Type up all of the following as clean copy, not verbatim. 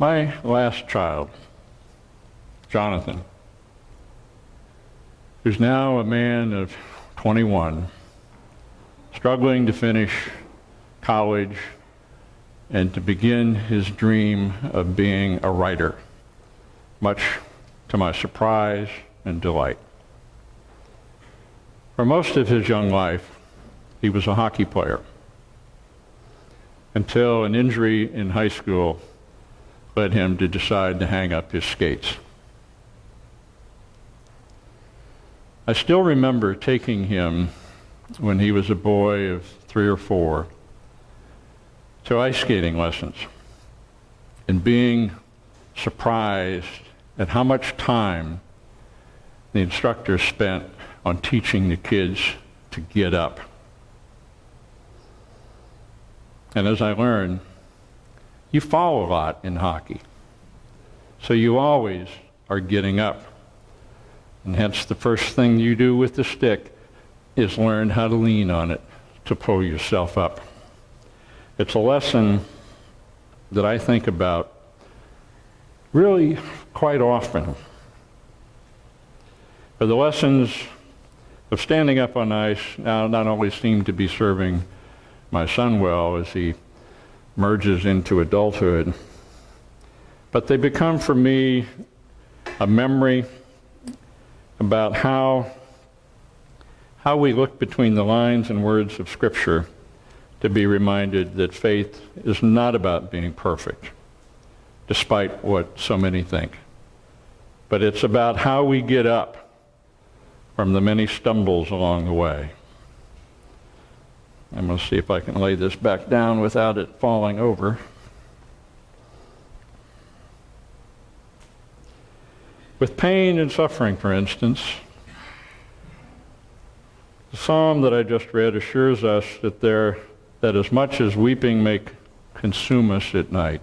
My last child, Jonathan, who's now a man of 21, struggling to finish college and to begin his dream of being a writer, much to my surprise and delight. For most of his young life, he was a hockey player, until an injury in high school led him to decide to hang up his skates. I still remember taking him, when he was a boy of 3 or 4, to ice skating lessons and being surprised at how much time the instructor spent on teaching the kids to get up. And as I learned, you fall a lot in hockey, so you always are getting up. And hence the first thing you do with the stick is learn how to lean on it to pull yourself up. It's a lesson that I think about really quite often. But the lessons of standing up on ice now not only seem to be serving my son well as he merges into adulthood, but they become for me a memory about how we look between the lines and words of Scripture to be reminded that faith is not about being perfect, despite what so many think, but it's about how we get up from the many stumbles along the way. I'm going to see if I can lay this back down without it falling over. With pain and suffering, for instance, the psalm that I just read assures us that as much as weeping may consume us at night,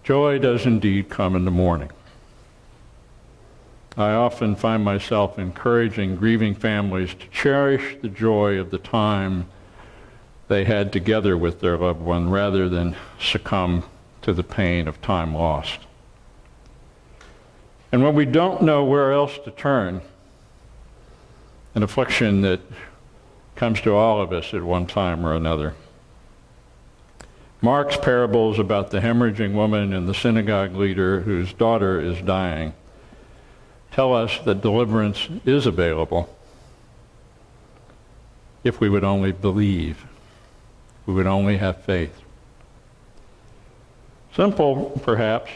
joy does indeed come in the morning. I often find myself encouraging grieving families to cherish the joy of the time they had together with their loved one rather than succumb to the pain of time lost. And when we don't know where else to turn, an affliction that comes to all of us at one time or another. Mark's parables about the hemorrhaging woman and the synagogue leader whose daughter is dying tell us that deliverance is available if we would only believe. We would only have faith. Simple, perhaps,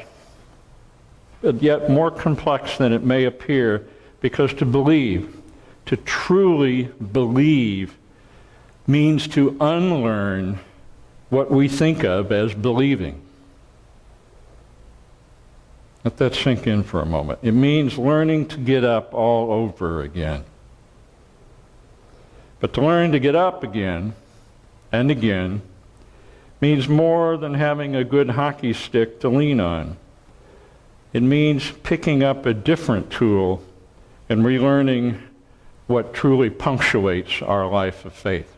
but yet more complex than it may appear, because to believe, to truly believe, means to unlearn what we think of as believing. Let that sink in for a moment. It means learning to get up all over again. But to learn to get up again and again means more than having a good hockey stick to lean on. It means picking up a different tool and relearning what truly punctuates our life of faith.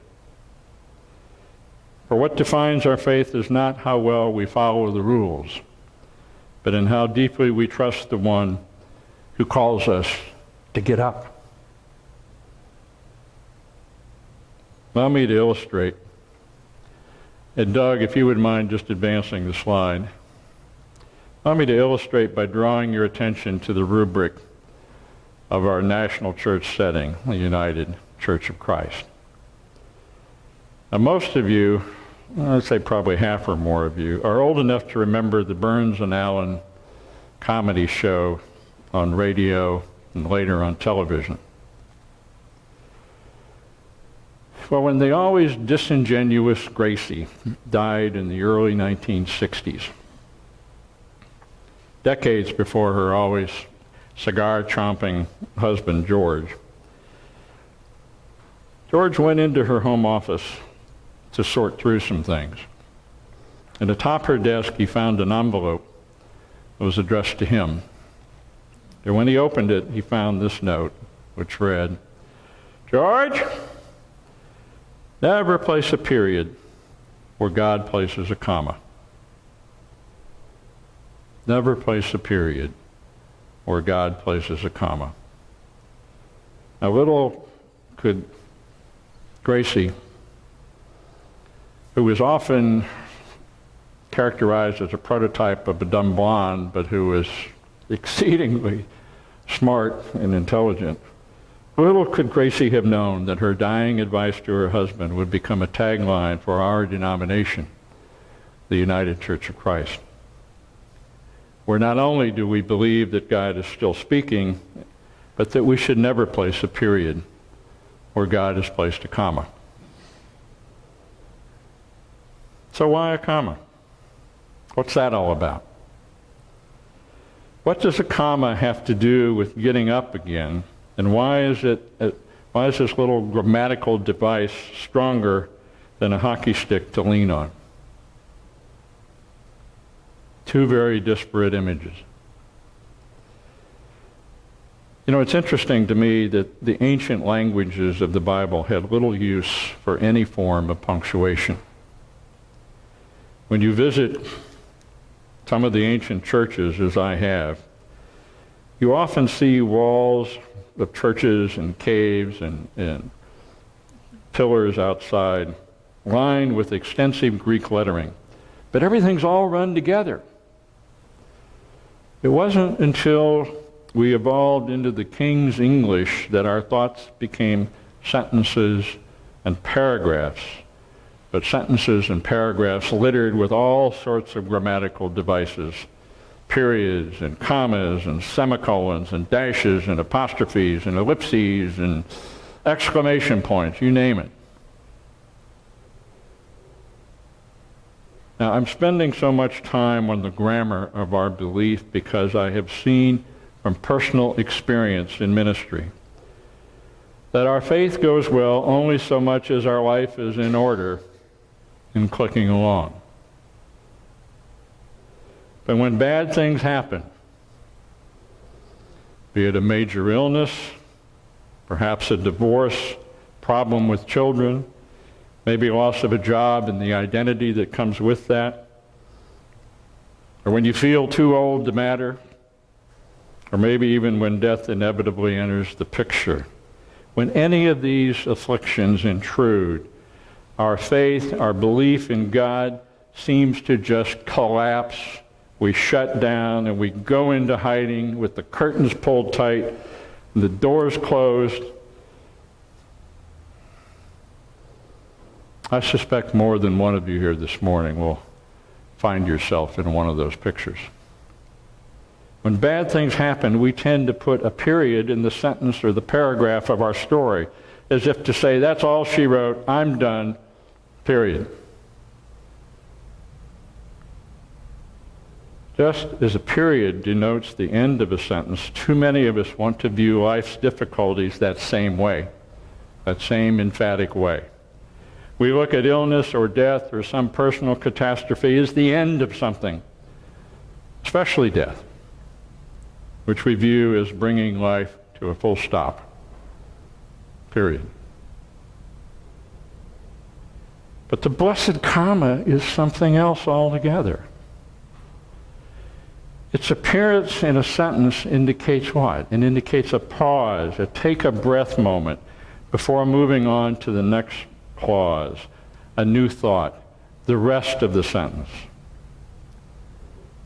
For what defines our faith is not how well we follow the rules, but in how deeply we trust the one who calls us to get up. Allow me to illustrate. And Doug, if you would mind just advancing the slide. Allow me to illustrate by drawing your attention to the rubric of our national church setting, the United Church of Christ. Now, most of you, I'd say probably half or more of you, are old enough to remember the Burns and Allen comedy show on radio and later on television. Well, when the always disingenuous Gracie died in the early 1960s, decades before her always cigar-chomping husband, George went into her home office to sort through some things. And atop her desk, he found an envelope that was addressed to him. And when he opened it, he found this note, which read, "George, never place a period where God places a comma." never place a period where God places a comma. Now, little could Gracie, who was often characterized as a prototype of a dumb blonde, but who was exceedingly smart and intelligent, little could Gracie have known that her dying advice to her husband would become a tagline for our denomination, the United Church of Christ, where not only do we believe that God is still speaking, but that we should never place a period where God has placed a comma. So why a comma? What's that all about? What does a comma have to do with getting up again? And why is this little grammatical device stronger than a hockey stick to lean on? Two very disparate images. You know, it's interesting to me that the ancient languages of the Bible had little use for any form of punctuation. When you visit some of the ancient churches, as I have, you often see walls of churches and caves and pillars outside lined with extensive Greek lettering. But everything's all run together. It wasn't until we evolved into the King's English that our thoughts became sentences and paragraphs, but sentences and paragraphs littered with all sorts of grammatical devices, periods and commas and semicolons and dashes and apostrophes and ellipses and exclamation points, you name it. Now, I'm spending so much time on the grammar of our belief because I have seen from personal experience in ministry that our faith goes well only so much as our life is in order and clicking along. But when bad things happen, be it a major illness, perhaps a divorce, problem with children, maybe loss of a job and the identity that comes with that, or when you feel too old to matter, or maybe even when death inevitably enters the picture. When any of these afflictions intrude, our faith, our belief in God seems to just collapse. We shut down and we go into hiding with the curtains pulled tight and the doors closed. I suspect more than one of you here this morning will find yourself in one of those pictures. When bad things happen, we tend to put a period in the sentence or the paragraph of our story, as if to say, that's all she wrote, I'm done, period. Just as a period denotes the end of a sentence, too many of us want to view life's difficulties that same way, that same emphatic way. We look at illness or death or some personal catastrophe as the end of something, especially death, which we view as bringing life to a full stop, period. But the blessed comma is something else altogether. Its appearance in a sentence indicates what? It indicates a pause, a take a breath moment before moving on to the next clause, a new thought, the rest of the sentence.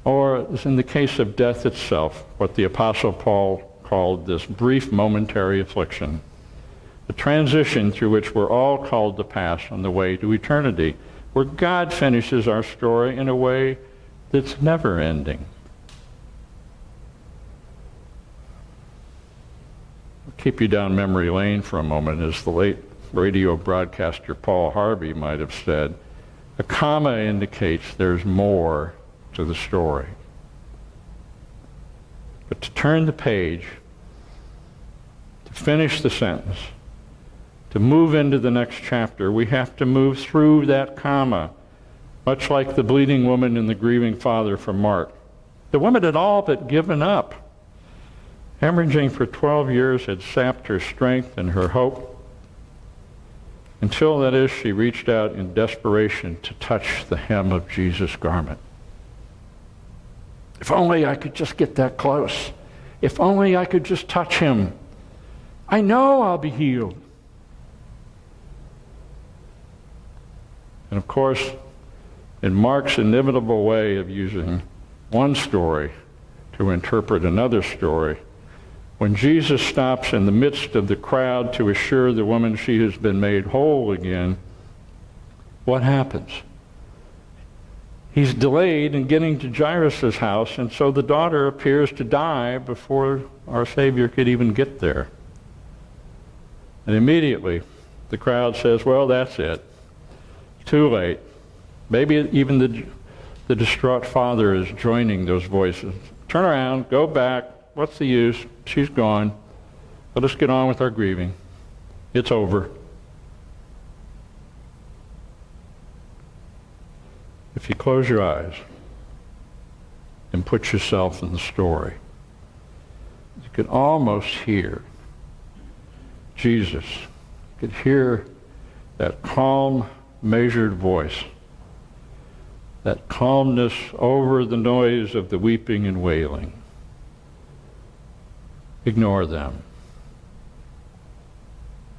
Or, as in the case of death itself, what the Apostle Paul called this brief momentary affliction, the transition through which we're all called to pass on the way to eternity, where God finishes our story in a way that's never ending. I'll keep you down memory lane for a moment, as the late radio broadcaster Paul Harvey might have said, a comma indicates there's more to the story. But to turn the page, to finish the sentence, to move into the next chapter, we have to move through that comma, much like the bleeding woman and the grieving father from Mark. The woman had all but given up. Hemorrhaging for 12 years had sapped her strength and her hope, until, that is, she reached out in desperation to touch the hem of Jesus' garment. If only I could just get that close. If only I could just touch him. I know I'll be healed. And of course, in Mark's inimitable way of using one story to interpret another story, when Jesus stops in the midst of the crowd to assure the woman she has been made whole again, what happens? He's delayed in getting to Jairus' house, and so the daughter appears to die before our Savior could even get there. And immediately, the crowd says, well, that's it. Too late. Maybe even the distraught father is joining those voices. Turn around, go back. What's the use? She's gone. Let us get on with our grieving. It's over. If you close your eyes and put yourself in the story, you could almost hear Jesus. You could hear that calm, measured voice, that calmness over the noise of the weeping and wailing. Ignore them.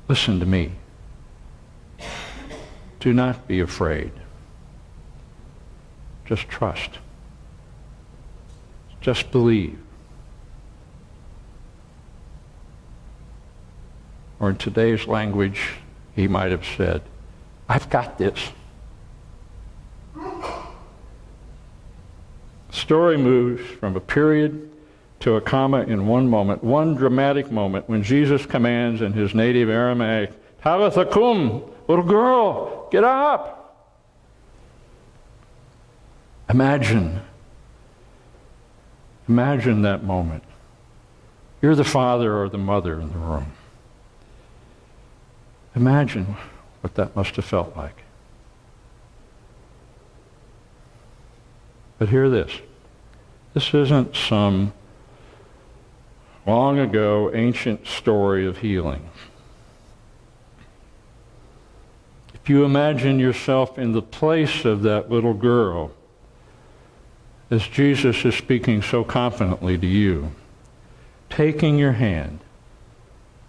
Listen to me. Do not be afraid. Just trust. Just believe. Or in today's language, he might have said, I've got this. The story moves from a period to a comma in one moment, one dramatic moment, when Jesus commands in his native Aramaic, Talitha kum, little girl, get up. Imagine that moment. You're the father or the mother in the room. Imagine what that must have felt like. But hear this. This isn't some long ago ancient story of healing. If you imagine yourself in the place of that little girl, as Jesus is speaking so confidently to you, taking your hand,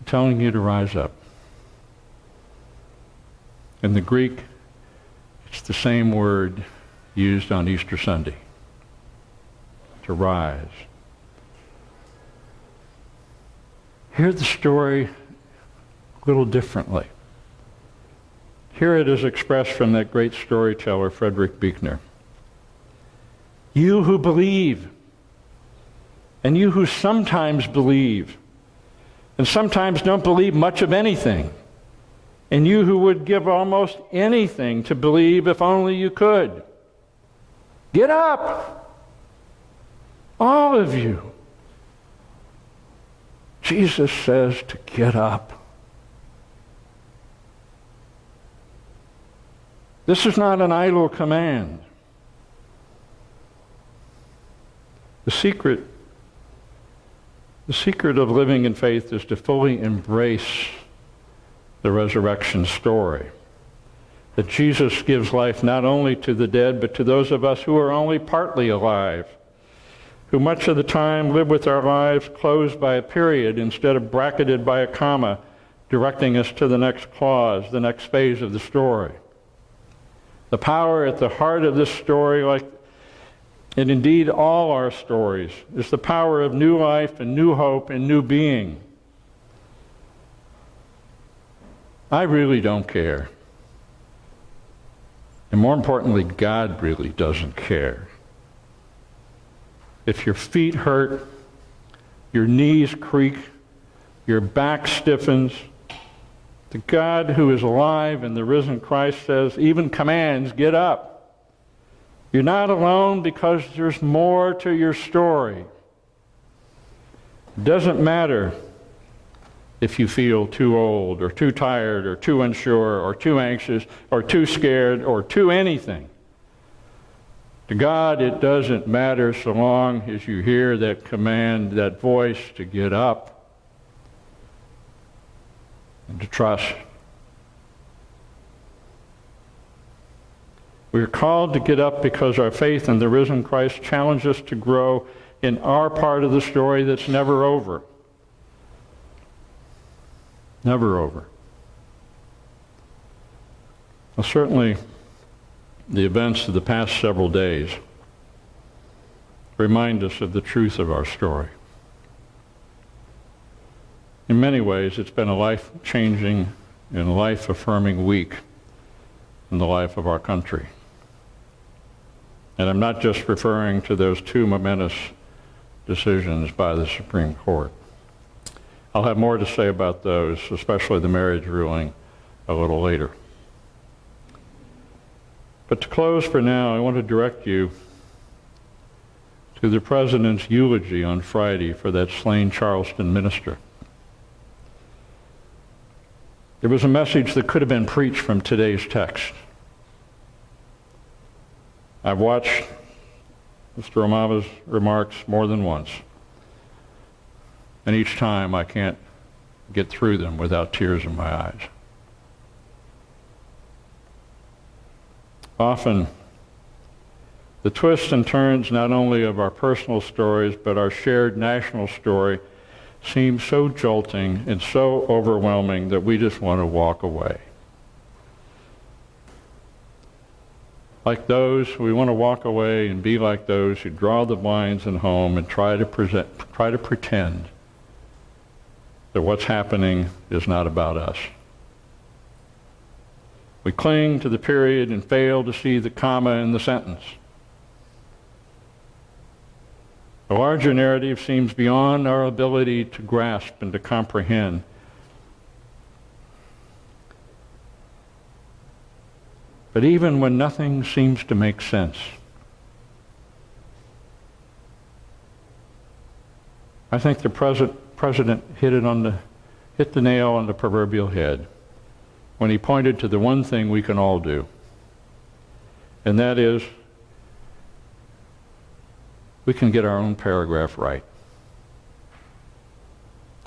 telling you to rise up. In the Greek, it's the same word used on Easter Sunday, to rise. Hear the story a little differently. Here it is expressed from that great storyteller, Frederick Buechner. You who believe, and you who sometimes believe, and sometimes don't believe much of anything, and you who would give almost anything to believe if only you could. Get up! All of you. Jesus says to get up. This is not an idle command. The secret of living in faith is to fully embrace the resurrection story. That Jesus gives life not only to the dead, but to those of us who are only partly alive, who much of the time live with our lives closed by a period instead of bracketed by a comma, directing us to the next clause, the next phase of the story. The power at the heart of this story, and indeed all our stories, is the power of new life and new hope and new being. I really don't care. And more importantly, God really doesn't care. If your feet hurt, your knees creak, your back stiffens, the God who is alive and the risen Christ says, even commands, get up. You're not alone because there's more to your story. It doesn't matter if you feel too old or too tired or too unsure or too anxious or too scared or too anything. To God, it doesn't matter so long as you hear that command, that voice to get up and to trust. We are called to get up because our faith in the risen Christ challenges us to grow in our part of the story that's never over. Never over. Well, certainly, the events of the past several days remind us of the truth of our story. In many ways, it's been a life-changing and life-affirming week in the life of our country. And I'm not just referring to those two momentous decisions by the Supreme Court. I'll have more to say about those, especially the marriage ruling, a little later. But to close for now, I want to direct you to the President's eulogy on Friday for that slain Charleston minister. There was a message that could have been preached from today's text. I've watched Mr. Omava's remarks more than once, and each time I can't get through them without tears in my eyes. Often, the twists and turns not only of our personal stories, but our shared national story seem so jolting and so overwhelming that we just want to walk away. Like those, we want to walk away and be like those who draw the blinds in home and try to pretend that what's happening is not about us. We cling to the period and fail to see the comma in the sentence. The larger narrative seems beyond our ability to grasp and to comprehend. But even when nothing seems to make sense, I think the President hit the nail on the proverbial head when he pointed to the one thing we can all do, and that is we can get our own paragraph right.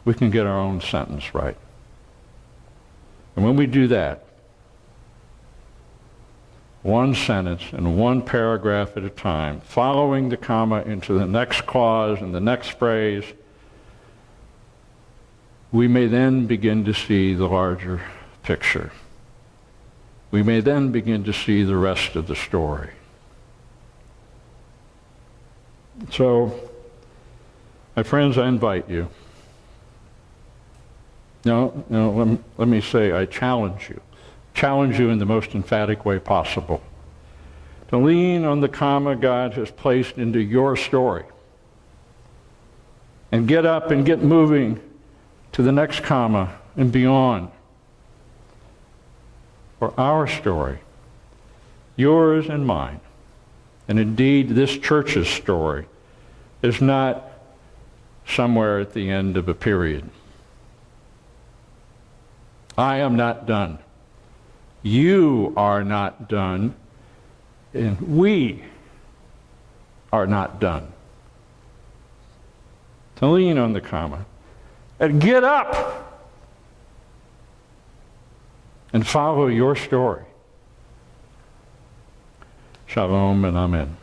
We can get our own sentence right. And when we do that, one sentence and one paragraph at a time, following the comma into the next clause and the next phrase, we may then begin to see the larger picture. We may then begin to see the rest of the story. So, my friends, I invite you. Let me say, I challenge you in the most emphatic way possible to lean on the comma God has placed into your story and get up and get moving to the next comma and beyond. For our story, yours and mine, and indeed this church's story, is not somewhere at the end of a period. I am not done. You are not done. And we are not done. To lean on the comma and get up and follow your story. Shalom and amen.